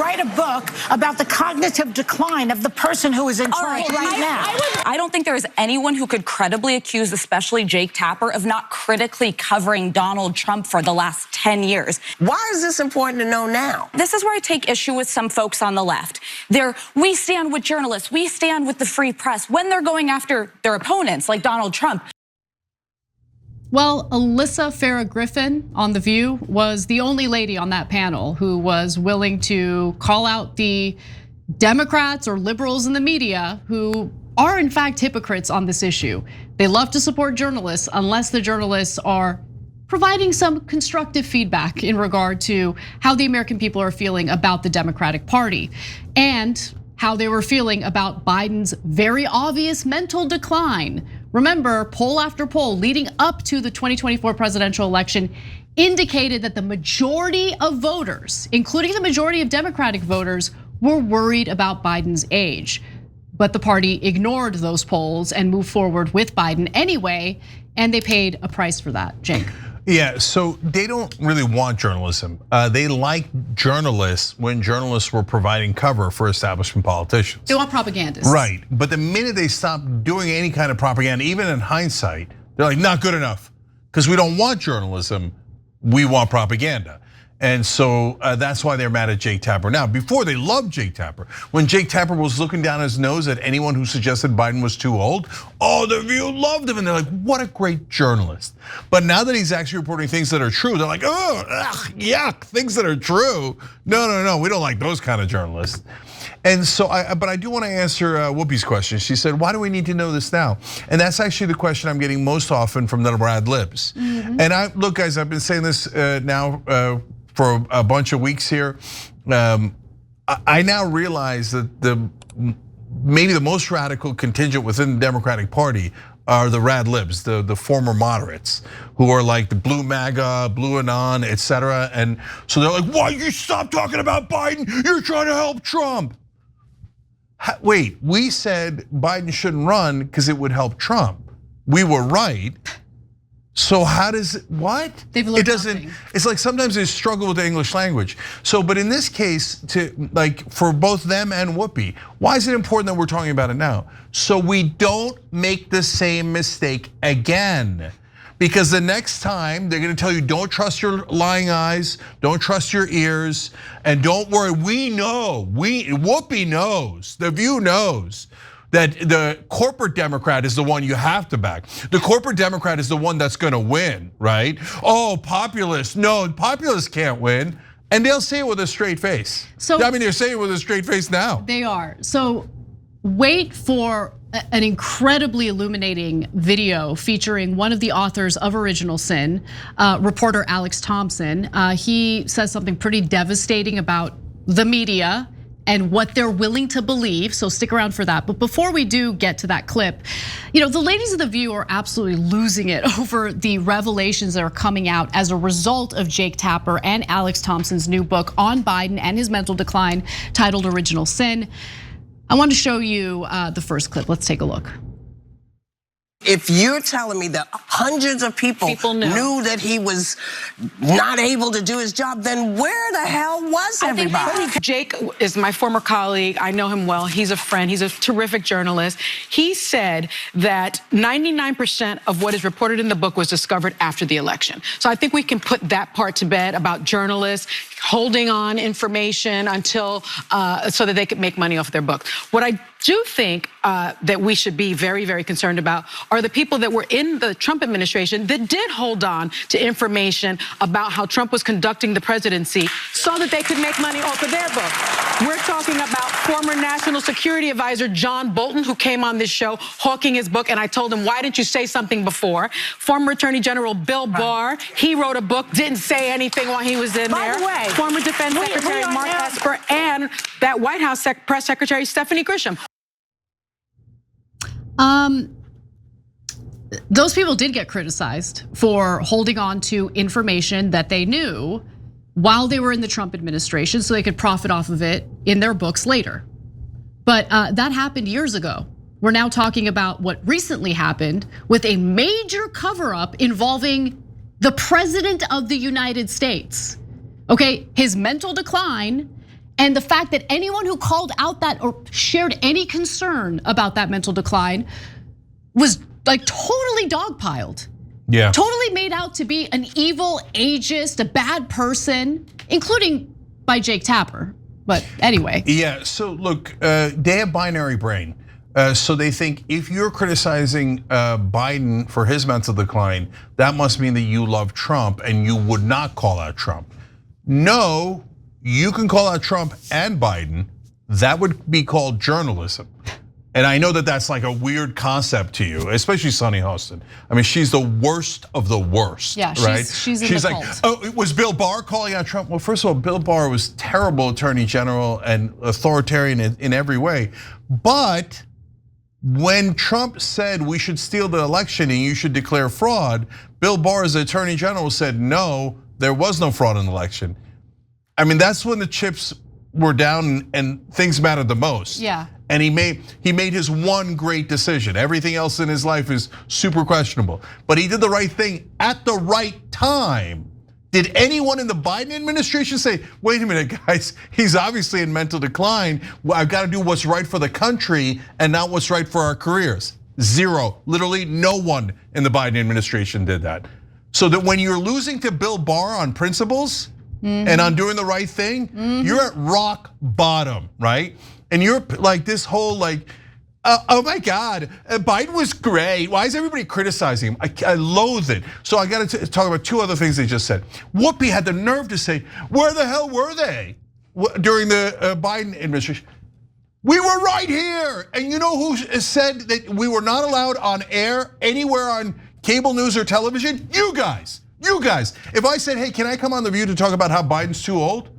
write a book about the cognitive decline of the person who is in charge right now. I don't think there is anyone who could credibly accuse, especially Jake Tapper, of not critically covering Donald Trump for the last 10 years. Why is this important to know now? This is where I take issue with some folks on the left. We stand with journalists, we stand with the free press when they're going after their opponents like Donald Trump. Well, Alyssa Farah Griffin on The View was the only lady on that panel who was willing to call out the Democrats or liberals in the media who are in fact hypocrites on this issue. They love to support journalists unless the journalists are providing some constructive feedback in regard to how the American people are feeling about the Democratic Party and how they were feeling about Biden's very obvious mental decline. Remember, poll after poll leading up to the 2024 presidential election indicated that the majority of voters, including the majority of Democratic voters, were worried about Biden's age. But the party ignored those polls and moved forward with Biden anyway, and they paid a price for that. Jake. Yeah, so they don't really want journalism. They like journalists when journalists were providing cover for establishment politicians. They want propagandists. Right, but the minute they stop doing any kind of propaganda, even in hindsight, they're like, not good enough. Because we don't want journalism, we want propaganda. And so that's why they're mad at Jake Tapper now. Before, they loved Jake Tapper. When Jake Tapper was looking down his nose at anyone who suggested Biden was too old, The View loved him. And they're like, what a great journalist. But now that he's actually reporting things that are true, they're like, yuck, things that are true. No, we don't like those kind of journalists. And so, but I do want to answer Whoopi's question. She said, why do we need to know this now? And that's actually the question I'm getting most often from the Rad Libs. And look, guys, I've been saying this now for a bunch of weeks here. I now realize that maybe the most radical contingent within the Democratic Party are the Rad Libs, the former moderates, who are like the blue MAGA, blue Anon, etc. And so they're like, why you stop talking about Biden? You're trying to help Trump. Wait, we said Biden shouldn't run because it would help Trump. We were right. So how does what? It doesn't. Nothing. It's like sometimes they struggle with the English language. So, but in this case, for both them and Whoopi, why is it important that we're talking about it now? So we don't make the same mistake again. Because the next time they're gonna tell you, don't trust your lying eyes, don't trust your ears, and don't worry, Whoopi knows, The View knows that the corporate Democrat is the one you have to back. The corporate Democrat is the one that's gonna win, right? Populists, no, populists can't win. And they'll say it with a straight face. So I mean, they're saying it with a straight face now. They are, so wait for an incredibly illuminating video featuring one of the authors of Original Sin, reporter Alex Thompson. He says something pretty devastating about the media and what they're willing to believe, so stick around for that. But before we do get to that clip, the ladies of The View are absolutely losing it over the revelations that are coming out as a result of Jake Tapper and Alex Thompson's new book on Biden and his mental decline titled Original Sin. I want to show you the first clip. Let's take a look. If you're telling me that hundreds of people knew that he was not able to do his job, then where the hell was everybody? Jake is my former colleague. I know him well. He's a friend. He's a terrific journalist. He said that 99% of what is reported in the book was discovered after the election. So I think we can put that part to bed about journalists holding on information until so that they could make money off their book. What I do think that we should be very, very concerned about are the people that were in the Trump administration that did hold on to information about how Trump was conducting the presidency so that they could make money off of their book. We're talking about former National Security Advisor John Bolton, who came on this show hawking his book, and I told him, why didn't you say something before? Former Attorney General Bill Barr, he wrote a book, didn't say anything while he was in there. By the way, former Defense Secretary Mark Esper and that White House Press Secretary Stephanie Grisham. Those people did get criticized for holding on to information that they knew while they were in the Trump administration so they could profit off of it in their books later. But that happened years ago. We're now talking about what recently happened with a major cover-up involving the President of the United States. Okay, his mental decline And the fact that anyone who called out that or shared any concern about that mental decline was like totally dogpiled. Yeah. Totally made out to be an evil ageist, a bad person, including by Jake Tapper. But anyway. Yeah, so look, they have binary brain. So they think if you're criticizing Biden for his mental decline, that must mean that you love Trump and you would not call out Trump. No, you can call out Trump and Biden. That would be called journalism. And I know that that's like a weird concept to you, especially Sunny Hostin. I mean, she's the worst of the worst, yeah, right? She's in the like, cult. oh, was Bill Barr calling out Trump? Well, first of all, Bill Barr was terrible attorney general and authoritarian in every way. But when Trump said we should steal the election and you should declare fraud, Bill Barr as attorney general said, no, there was no fraud in the election. I mean, that's when the chips were down and things mattered the most. Yeah. And he made his one great decision. Everything else in his life is super questionable. But he did the right thing at the right time. Did anyone in the Biden administration say, wait a minute, guys, he's obviously in mental decline. I've got to do what's right for the country and not what's right for our careers? Zero, literally no one in the Biden administration did that. So that when you're losing to Bill Barr on principles and on doing the right thing, you're at rock bottom, right? And you're like this whole like, oh my God, Biden was great. Why is everybody criticizing him? I loathe it. So I got to talk about two other things they just said. Whoopi had the nerve to say, where the hell were they during the Biden administration? We were right here. And you know who said that we were not allowed on air anywhere on cable news or television? You guys. You guys. If I said, hey, can I come on The View to talk about how Biden's too old?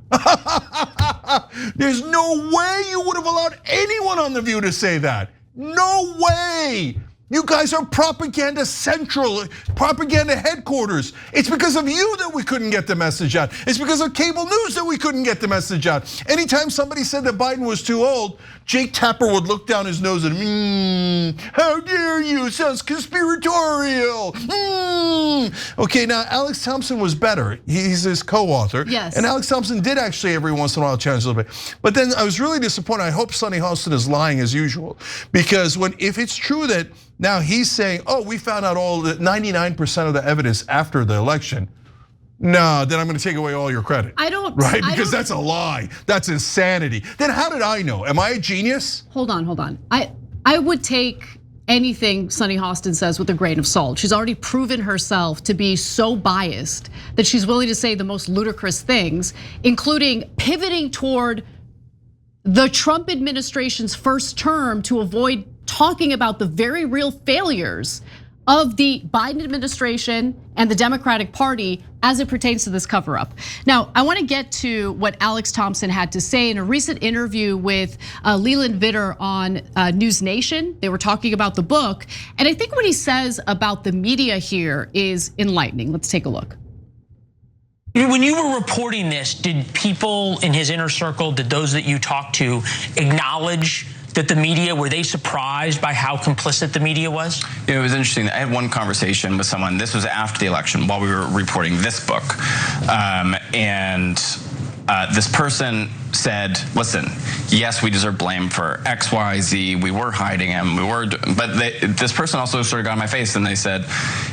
There's no way you would have allowed anyone on The View to say that. No way. You guys are propaganda central, propaganda headquarters. It's because of you that we couldn't get the message out. It's because of cable news that we couldn't get the message out. Anytime somebody said that Biden was too old, Jake Tapper would look down his nose and, how dare you, sounds conspiratorial. Okay, now Alex Thompson was better. He's his co-author. Yes. And Alex Thompson did actually every once in a while challenge a little bit. But then I was really disappointed. I hope Sunny Hostin is lying as usual. Because if it's true that now he's saying, oh, we found out all the 99% of the evidence after the election. No, then I'm gonna take away all your credit. Right, because that's a lie. That's insanity. Then how did I know? Am I a genius? Hold on. I would take anything Sunny Hostin says with a grain of salt. She's already proven herself to be so biased that she's willing to say the most ludicrous things, including pivoting toward the Trump administration's first term to avoid talking about the very real failures of the Biden administration and the Democratic Party as it pertains to this cover up. Now, I want to get to what Alex Thompson had to say in a recent interview with Leland Vitter on News Nation. They were talking about the book. And I think what he says about the media here is enlightening. Let's take a look. When you were reporting this, did people in his inner circle, did those that you talked to acknowledge that the media, were they surprised by how complicit the media was? It was interesting. I had one conversation with someone, this was after the election while we were reporting this book. This person said, listen, yes, we deserve blame for X, Y, Z. We were hiding him, this person also sort of got in my face and they said,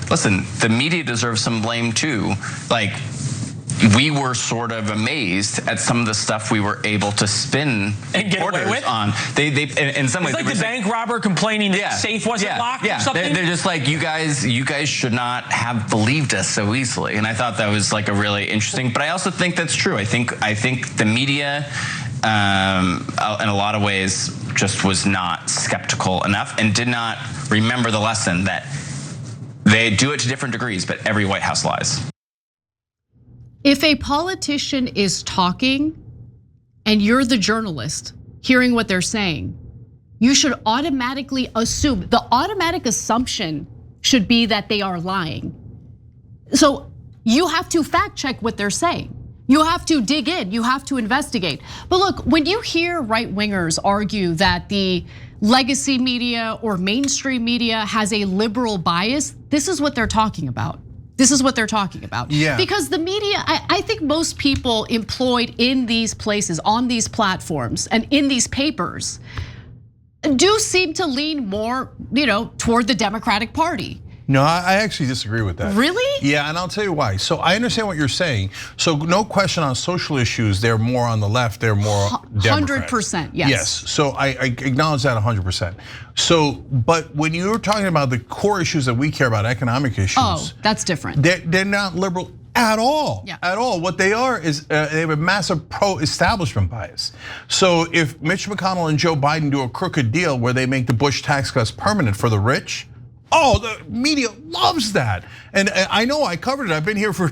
listen, the media deserves some blame too. Like, we were sort of amazed at some of the stuff we were able to spin and get away with on. They in some ways, it's like the bank robber complaining that the safe wasn't locked or something. They're just like, you guys should not have believed us so easily. And I thought that was like a really interesting. But I also think that's true. I think the media, in a lot of ways, just was not skeptical enough and did not remember the lesson that they do it to different degrees, but every White House lies. If a politician is talking and you're the journalist hearing what they're saying, you should automatically assume, the automatic assumption should be that they are lying. So you have to fact check what they're saying. You have to dig in, you have to investigate. But look, when you hear right-wingers argue that the legacy media or mainstream media has a liberal bias, this is what they're talking about. This is what they're talking about. Yeah. Because the media, I think most people employed in these places, on these platforms, and in these papers do seem to lean more, toward the Democratic Party. No, I actually disagree with that. Really? Yeah, and I'll tell you why. So I understand what you're saying. So no question on social issues, they're more on the left, they're more Democrat. 100%, yes. Yes, so I acknowledge that 100%. So, but when you're talking about the core issues that we care about, economic issues. Oh, that's different. They're not liberal at all, at all. What they are is they have a massive pro-establishment bias. So if Mitch McConnell and Joe Biden do a crooked deal where they make the Bush tax cuts permanent for the rich, the media loves that. And I know I covered it. I've been here for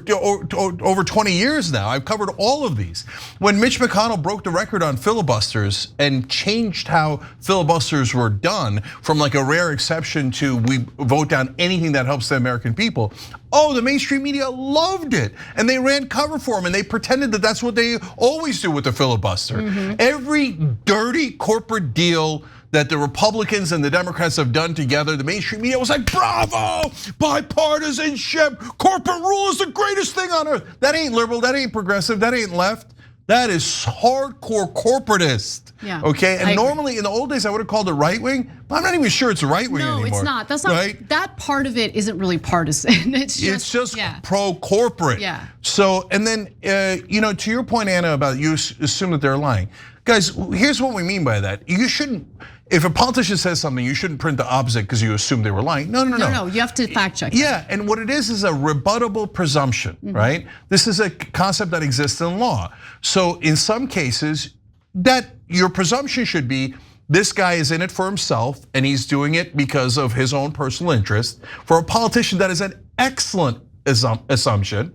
over 20 years now. I've covered all of these. When Mitch McConnell broke the record on filibusters and changed how filibusters were done from like a rare exception to we vote down anything that helps the American people, the mainstream media loved it. And they ran cover for him and they pretended that that's what they always do with the filibuster. Every dirty corporate deal that the Republicans and the Democrats have done together, the mainstream media was like, bravo, bipartisanship, corporate rule is the greatest thing on earth. That ain't liberal, that ain't progressive, that ain't left. That is hardcore corporatist, okay? And normally in the old days, I would have called it right wing, but I'm not even sure it's right wing anymore. No, it's not, that's not, right? That part of it isn't really partisan. It's just pro-corporate. Yeah. So, and then, to your point, Anna, about you assume that they're lying. Guys, here's what we mean by that. You shouldn't, if a politician says something, you shouldn't print the opposite because you assume they were lying. No. No, you have to fact check. Yeah, and what it is a rebuttable presumption, right? This is a concept that exists in law. So in some cases, that your presumption should be, this guy is in it for himself and he's doing it because of his own personal interest. For a politician, that is an excellent assumption,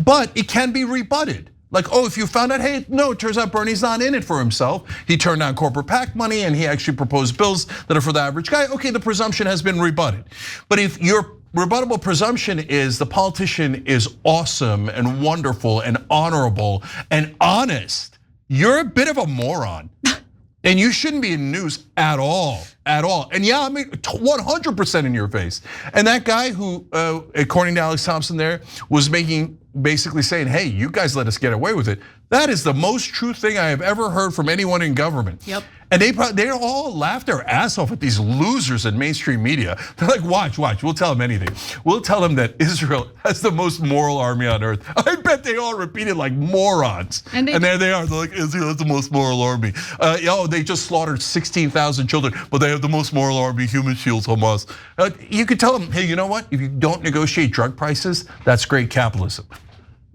but it can be rebutted. Like, if you found out, hey, no, it turns out Bernie's not in it for himself. He turned down corporate PAC money and he actually proposed bills that are for the average guy. Okay, the presumption has been rebutted. But if your rebuttable presumption is the politician is awesome and wonderful and honorable and honest, you're a bit of a moron. And you shouldn't be in news at all, And yeah, I mean, 100% in your face. And that guy who, according to Alex Thompson there, was basically saying, hey, you guys let us get away with it. That is the most true thing I have ever heard from anyone in government. Yep. And they all laugh their ass off at these losers in mainstream media. They're like, watch, we'll tell them anything. We'll tell them that Israel has the most moral army on earth. I bet they all repeat it like morons. And there they are, they're like, Israel has the most moral army. They just slaughtered 16,000 children, but they have the most moral army, human shields, Hamas. You could tell them, hey, you know what? If you don't negotiate drug prices, that's great capitalism.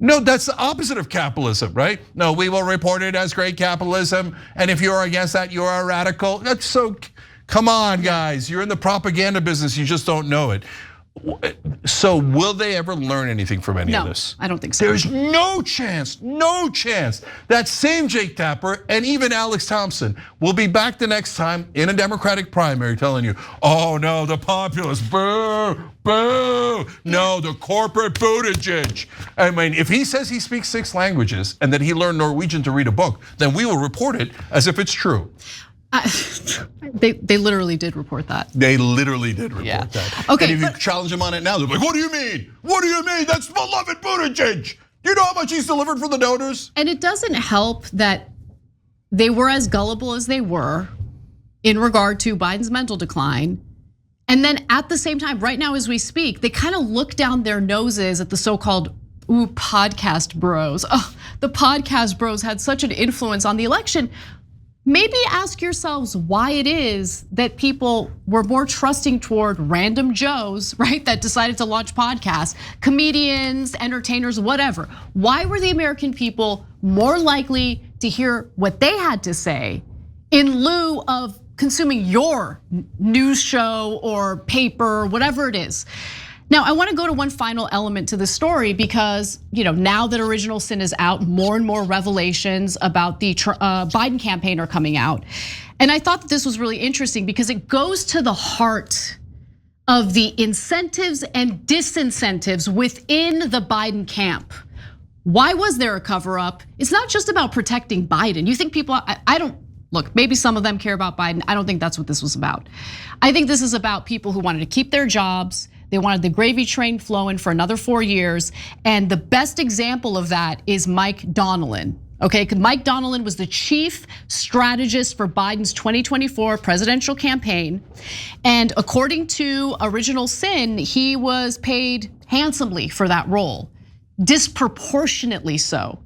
No, that's the opposite of capitalism, right? No, we will report it as great capitalism. And if you're against that, you're a radical. That's so, come on, guys. You're in the propaganda business, you just don't know it. So will they ever learn anything from any of this? I don't think so. There's no chance. That same Jake Tapper and even Alex Thompson will be back the next time in a Democratic primary telling you, no, the populace, boo, boo. No, the corporate Buttigieg. I mean, if he says he speaks 6 languages and that he learned Norwegian to read a book, then we will report it as if it's true. They literally did report that. They literally did report that. Okay, and if you challenge them on it now, they're like, what do you mean? What do you mean? That's beloved Buttigieg. Do you know how much he's delivered for the donors? And it doesn't help that they were as gullible as they were in regard to Biden's mental decline. And then at the same time, right now as we speak, they kind of look down their noses at the so-called podcast bros. The podcast bros had such an influence on the election. Maybe ask yourselves why it is that people were more trusting toward random Joes, right? That decided to launch podcasts, comedians, entertainers, whatever. Why were the American people more likely to hear what they had to say in lieu of consuming your news show or paper, whatever it is? Now, I want to go to one final element to the story because now that Original Sin is out, more and more revelations about the Biden campaign are coming out. And I thought that this was really interesting because it goes to the heart of the incentives and disincentives within the Biden camp. Why was there a cover up? It's not just about protecting Biden. You think people, look, maybe some of them care about Biden. I don't think that's what this was about. I think this is about people who wanted to keep their jobs. They wanted the gravy train flowing for another 4 years. And the best example of that is Mike Donilon. Okay, Mike Donilon was the chief strategist for Biden's 2024 presidential campaign. And according to Original Sin, he was paid handsomely for that role, disproportionately so.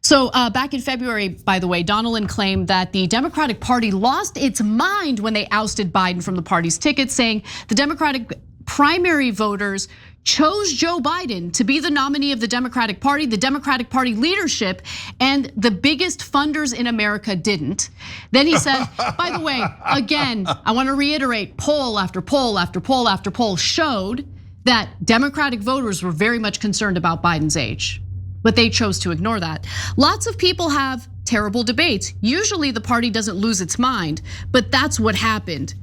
So back in February, by the way, Donilon claimed that the Democratic Party lost its mind when they ousted Biden from the party's ticket, saying the Democratic primary voters chose Joe Biden to be the nominee of the Democratic Party leadership, and the biggest funders in America didn't. Then he said, by the way, again, I want to reiterate, poll after poll after poll after poll showed that Democratic voters were very much concerned about Biden's age, but they chose to ignore that. Lots of people have terrible debates. Usually the party doesn't lose its mind, but that's what happened.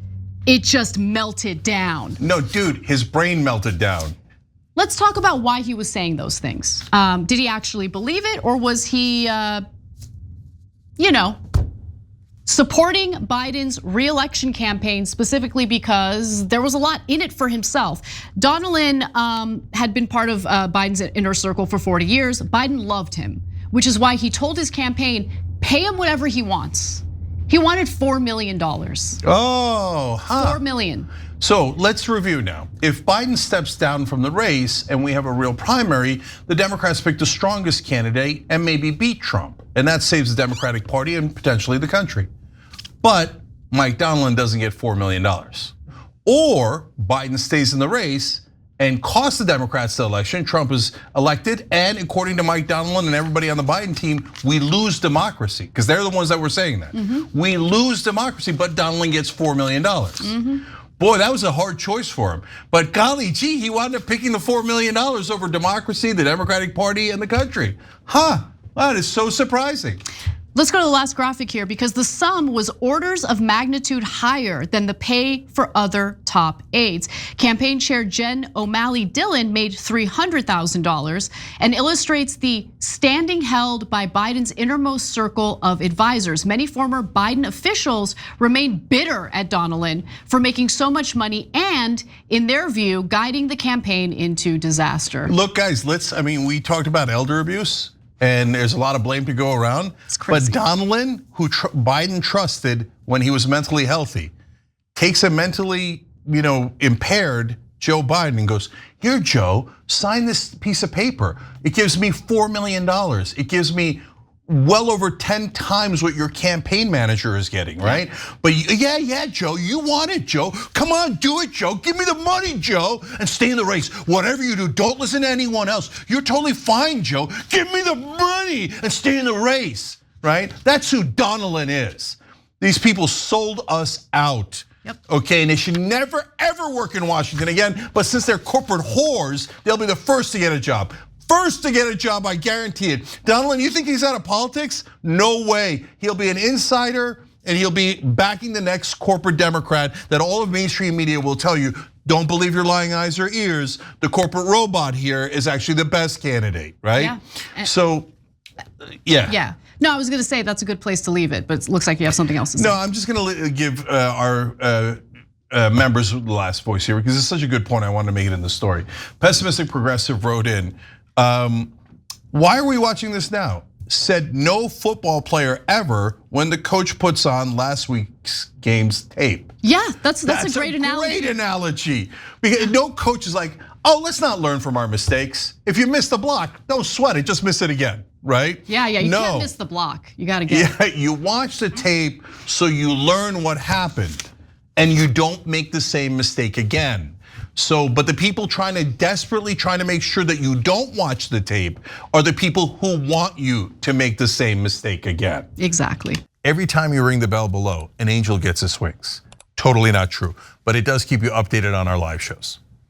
It just melted down. No, dude, his brain melted down. Let's talk about why he was saying those things. Did he actually believe it, or was he, supporting Biden's re-election campaign specifically because there was a lot in it for himself? Donilon had been part of Biden's inner circle for 40 years. Biden loved him, which is why he told his campaign, pay him whatever he wants. He wanted $4 million. Oh, huh. 4 million. So let's review now. If Biden steps down from the race and we have a real primary, the Democrats pick the strongest candidate and maybe beat Trump. And that saves the Democratic Party and potentially the country. But Mike Donilon doesn't get $4 million. Or Biden stays in the race and costs the Democrats the election. Trump is elected, and according to Mike Donilon and everybody on the Biden team, we lose democracy, because they're the ones that were saying that. We lose democracy, but Donilon gets $4 million. Boy, that was a hard choice for him. But golly gee, he wound up picking the $4 million over democracy, the Democratic Party, and the country. That is so surprising. Let's go to the last graphic here, because the sum was orders of magnitude higher than the pay for other top aides. Campaign chair Jen O'Malley Dillon made $300,000 and illustrates the standing held by Biden's innermost circle of advisors. Many former Biden officials remain bitter at Donilon for making so much money and, in their view, guiding the campaign into disaster. Look, guys, we talked about elder abuse, and there's a lot of blame to go around. But Donilon, who Biden trusted when he was mentally healthy, takes a mentally impaired Joe Biden and goes, here, Joe, sign this piece of paper. It gives me $4 million. It gives me well over 10 times what your campaign manager is getting, right? But yeah, Joe, you want it, Joe. Come on, do it, Joe. Give me the money, Joe, and stay in the race. Whatever you do, don't listen to anyone else. You're totally fine, Joe. Give me the money and stay in the race, right? That's who Donilon is. These people sold us out. Okay, and they should never, ever work in Washington again. But since they're corporate whores, they'll be the first to get a job. First to get a job, I guarantee it. Donilon, you think he's out of politics? No way. He'll be an insider, and he'll be backing the next corporate Democrat that all of mainstream media will tell you, don't believe your lying eyes or ears. The corporate robot here is actually the best candidate, right? Yeah. So, yeah. No, I was gonna say that's a good place to leave it, but it looks like you have something else to say. No, I'm just gonna give our members the last voice here, because it's such a good point. I wanted to make it in the story. Pessimistic Progressive wrote in, why are we watching this now? Said no football player ever when the coach puts on last week's game's tape. Yeah, that's a great analogy. Great analogy. Because no coach is like, oh, let's not learn from our mistakes. If you missed the block, don't sweat it, just miss it again, right? Yeah, you can't miss the block. You gotta get it. You watch the tape so you learn what happened and you don't make the same mistake again. So, but the people desperately trying to make sure that you don't watch the tape are the people who want you to make the same mistake again. Exactly. Every time you ring the bell below, an angel gets his wings. Totally not true, but it does keep you updated on our live shows.